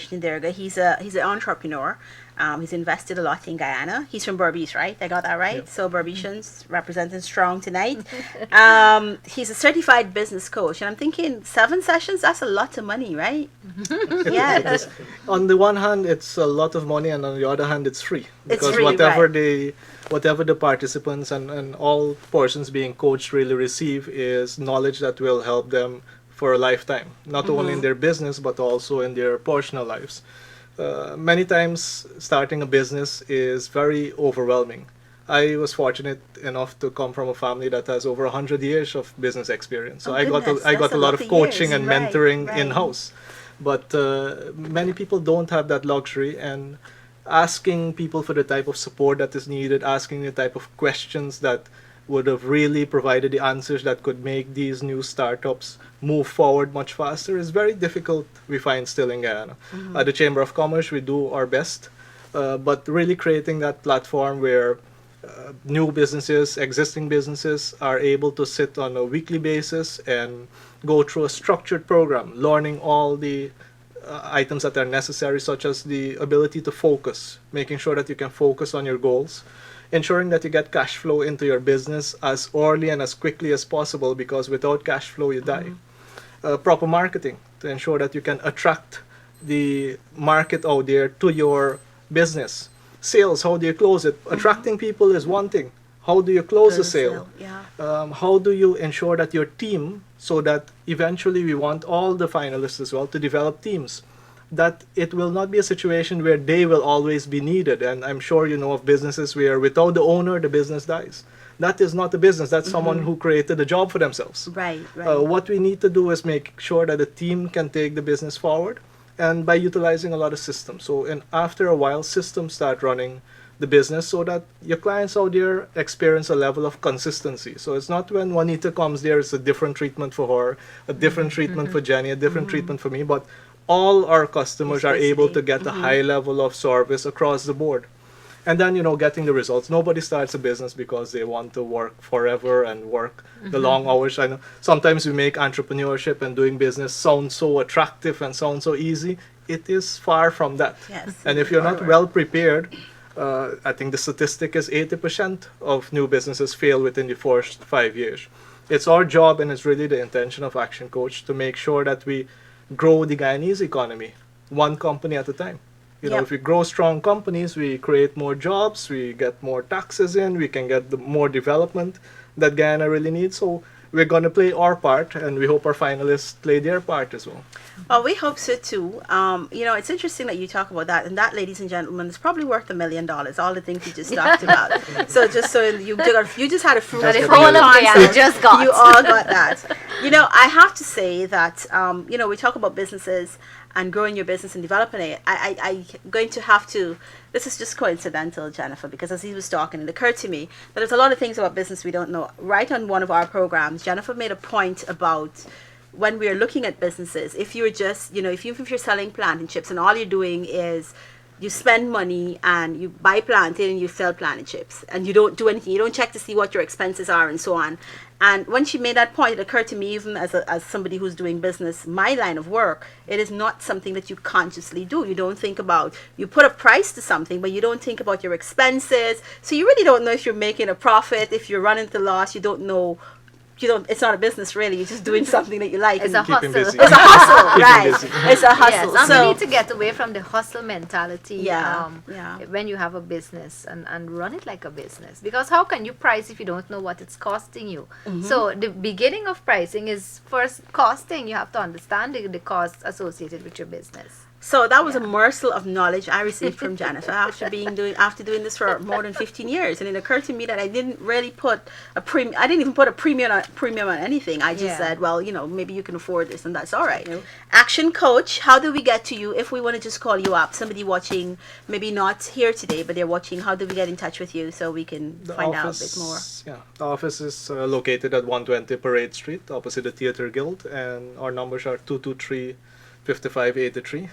Vishnu Doerga. He's an entrepreneur. He's invested a lot in Guyana. He's from Berbice, right? I got that right. Yep. So Berbicians representing strong tonight. He's a certified business coach, and I'm thinking 7 sessions. That's a lot of money, right? Yeah. On the one hand, it's a lot of money, and on the other hand, it's free. It's Because free, whatever the participants and all persons being coached really receive is knowledge that will help them for a lifetime, not only in their business, but also in their personal lives. Many times, starting a business is very overwhelming. I was fortunate enough to come from a family that has over 100 years of business experience. So Oh, I got goodness, I got that's a a lot lot of of coaching years. and Right, mentoring right. in-house. But many people don't have that luxury, and asking people for the type of support that is needed, asking the type of questions that would have really provided the answers that could make these new startups move forward much faster is very difficult, we find, still in Guyana. At the Chamber of Commerce, we do our best, but really creating that platform where new businesses, existing businesses are able to sit on a weekly basis and go through a structured program, learning all the items that are necessary, such as the ability to focus, making sure that you can focus on your goals, ensuring that you get cash flow into your business as early and as quickly as possible, because without cash flow, you die. Proper marketing to ensure that you can attract the market out there to your business. Sales, how do you close it? Attracting people is one thing. How do you close a sale? Yeah. How do you ensure that your team, so that eventually we want all the finalists as well to develop teams, that it will not be a situation where they will always be needed. And I'm sure you know of businesses where without the owner, the business dies. That is not a business. That's someone who created a job for themselves. Right, right. What we need to do is make sure that the team can take the business forward, and by utilizing a lot of systems. So, and after a while, systems start running the business so that your clients out there experience a level of consistency. So it's not when Juanita comes there, it's a different treatment for her, a different treatment for Jenny, a different treatment for me, but all our customers are able to get a high level of service across the board. And then, getting the results. Nobody starts a business because they want to work forever and work the long hours. I know sometimes we make entrepreneurship and doing business sound so attractive and sound so easy. It is far from that. Yes. And if you're not well prepared, I think the statistic is 80% of new businesses fail within the first 5 years. It's our job, and it's really the intention of Action Coach, to make sure that we grow the Guyanese economy one company at a time. If we grow strong companies, we create more jobs, we get more taxes in, we can get more development that Guyana really needs. So we're going to play our part, and we hope our finalists play their part as well. Well, we hope so too. It's interesting that you talk about that, and that, ladies and gentlemen, is probably worth $1 million. All the things you just talked about. So just so you just had a fruit That's of what all we of Guyana just got. You all got that. I have to say that we talk about businesses and growing your business and developing it. I'm going to have to. This is just coincidental, Jennifer, because as he was talking, it occurred to me that there's a lot of things about business we don't know. Right on one of our programs, Jennifer made a point about when we are looking at businesses, if you're just, if you're selling plantain chips and all you're doing is you spend money and you buy plantain and you sell plantain chips and you don't do anything, you don't check to see what your expenses are and so on. And when she made that point, it occurred to me, even as somebody who's doing business, my line of work, it is not something that you consciously do. You don't think about, you put a price to something, but you don't think about your expenses. So you really don't know if you're making a profit, if you're running the loss. You don't know. It's not a business really. You're just doing something that you like. It's a Keep him hustle. busy. It's a hustle, right? busy. It's a hustle. Yes, and So we need to get away from the hustle mentality. Yeah. When you have a business and run it like a business, because how can you price if you don't know what it's costing you? So the beginning of pricing is first costing. You have to understand the costs associated with your business. So that was a morsel of knowledge I received from Jennifer after doing this for more than 15 years, and it occurred to me that I didn't really put I didn't even put a premium on anything. I just said, well, maybe you can afford this, and that's all right. Action Coach, how do we get to you if we want to just call you up? Somebody watching, maybe not here today, but they're watching. How do we get in touch with you so we can find out a bit more? Yeah, the office is located at 120 Parade Street, opposite the Theatre Guild, and our numbers are 223-5583.